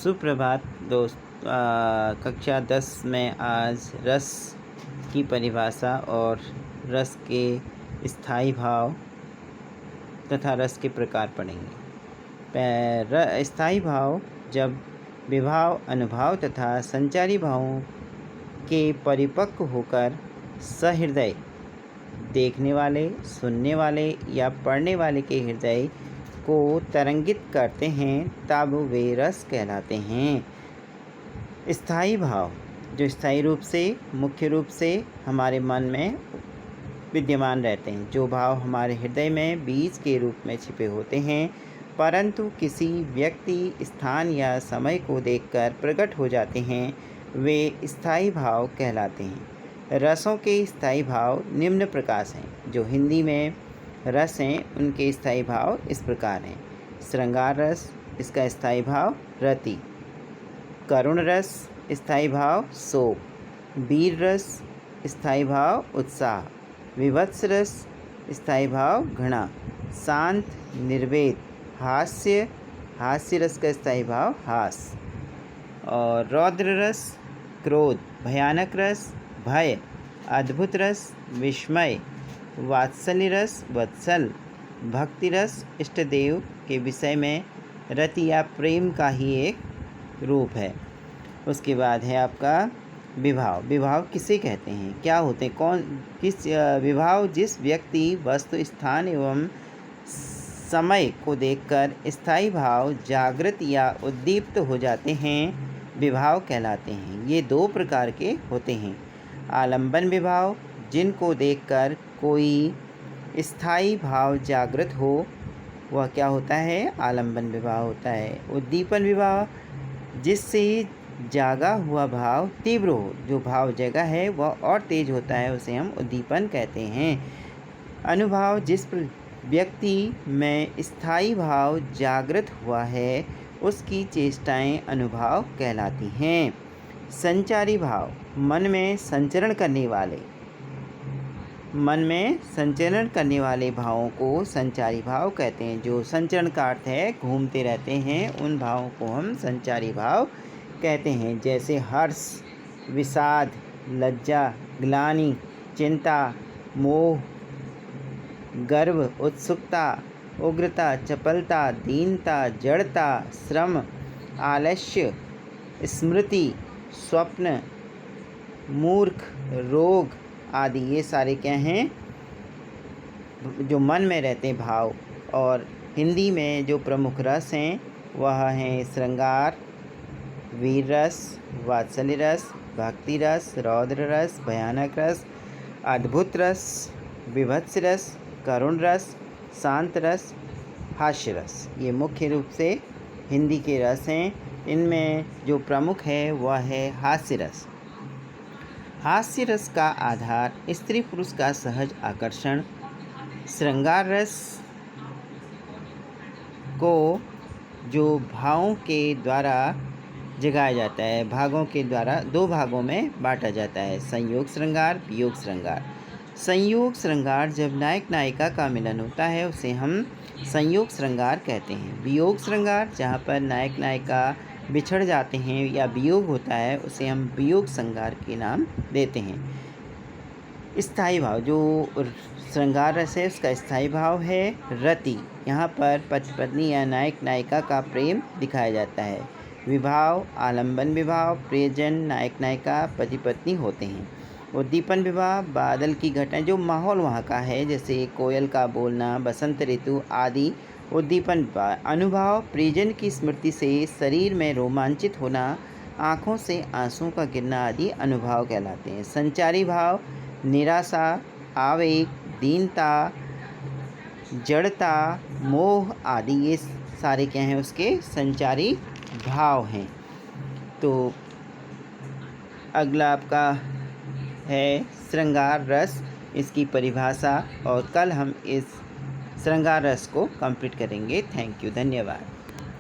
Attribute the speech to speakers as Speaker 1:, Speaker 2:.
Speaker 1: सुप्रभात दोस्त। कक्षा 10 में आज रस की परिभाषा और रस के स्थायी भाव तथा रस के प्रकार पढ़ेंगे। स्थायी भाव जब विभाव, अनुभाव तथा संचारी भावों के परिपक्व होकर सहृदय देखने वाले, सुनने वाले या पढ़ने वाले के हृदय को तरंगित करते हैं, तब वे रस कहलाते हैं। स्थायी भाव जो स्थायी रूप से, मुख्य रूप से हमारे मन में विद्यमान रहते हैं, जो भाव हमारे हृदय में बीज के रूप में छिपे होते हैं, परंतु किसी व्यक्ति, स्थान या समय को देखकर प्रकट हो जाते हैं, वे स्थायी भाव कहलाते हैं। रसों के स्थायी भाव निम्न प्रकार हैं। जो हिंदी में रस हैं, उनके स्थायी भाव इस प्रकार हैं। श्रृंगार रस, इसका स्थायी भाव रति। करुण रस, स्थायी भाव शोक। वीर रस, स्थायी भाव उत्साह। विभत्स रस, स्थायी भाव घृणा। शांत निर्वेद। हास्य रस का स्थायी भाव हास। और रौद्र रस क्रोध। भयानक रस भय। अद्भुत रस विस्मय। वात्सल्य रस वत्सल। भक्ति रस इष्टदेव के विषय में रति या प्रेम का ही एक रूप है। उसके बाद है आपका विभाव। विभाव किसे कहते हैं, क्या होते हैं, किस विभाव जिस व्यक्ति, वस्तु, स्थान एवं समय को देखकर स्थायी भाव जागृत या उद्दीप्त हो जाते हैं, विभाव कहलाते हैं। ये दो प्रकार के होते हैं। आलंबन विभाव, जिनको देखकर कोई स्थायी भाव जागृत हो, वह क्या होता है, आलंबन विभाव होता है। उद्दीपन विभाव, जिससे जागा हुआ भाव तीव्र हो, जो भाव जगा है वह और तेज होता है, उसे हम उद्दीपन कहते हैं। अनुभाव, जिस व्यक्ति में स्थायी भाव जागृत हुआ है, उसकी चेष्टाएं अनुभाव कहलाती हैं। संचारी भाव, मन में संचरण करने वाले भावों को संचारी भाव कहते हैं। जो संचरण का अर्थ है घूमते रहते हैं, उन भावों को हम संचारी भाव कहते हैं। जैसे हर्ष, विषाद, लज्जा, ग्लानि, चिंता, मोह, गर्व, उत्सुकता, उग्रता, चपलता, दीनता, जड़ता, श्रम, आलस्य, स्मृति, स्वप्न, मूर्ख, रोग आदि, ये सारे क्या हैं, जो मन में रहते हैं भाव। और हिंदी में जो प्रमुख रस हैं वह हैं श्रृंगार, वीर रस, वात्सल्य रस, भक्ति रस, रौद्र रस, भयानक रस, अद्भुत रस, विभत्स रस, करुण रस, शांत रस, हास्य रस। ये मुख्य रूप से हिंदी के रस हैं। इनमें जो प्रमुख है वह है हास्य रस। हास्य रस का आधार स्त्री पुरुष का सहज आकर्षण। श्रृंगार रस को जो भावों के द्वारा जगाया जाता है, भागों के द्वारा दो भागों में बांटा जाता है, संयोग श्रृंगार, वियोग श्रृंगार। संयोग श्रृंगार जब नायक नायिका का मिलन होता है, उसे हम संयोग श्रृंगार कहते हैं। वियोग श्रृंगार, जहाँ पर नायक नायिका बिछड़ जाते हैं या वियोग होता है, उसे हम वियोग श्रृंगार के नाम देते हैं। स्थायी भाव, जो श्रृंगार रस है, उसका स्थायी भाव है रति। यहाँ पर पति पत्नी या नायक नायिका का प्रेम दिखाया जाता है। विभाव, आलंबन विभाव, प्रियजन, नायक नायिका, पति पत्नी होते हैं। उद्दीपन विभाव, बादल की घटना, जो माहौल वहाँ का है, जैसे कोयल का बोलना, बसंत ऋतु आदि, उद्दीपन विभाव। अनुभाव, प्रियजन की स्मृति से शरीर में रोमांचित होना, आँखों से आंसुओं का गिरना आदि अनुभाव कहलाते हैं। संचारी भाव, निराशा, आवेग, दीनता, जड़ता, मोह आदि, ये सारे क्या हैं, उसके संचारी भाव हैं। तो अगला आपका है श्रृंगार रस, इसकी परिभाषा, और कल हम इस श्रृंगार रस को कंप्लीट करेंगे। थैंक यू, धन्यवाद।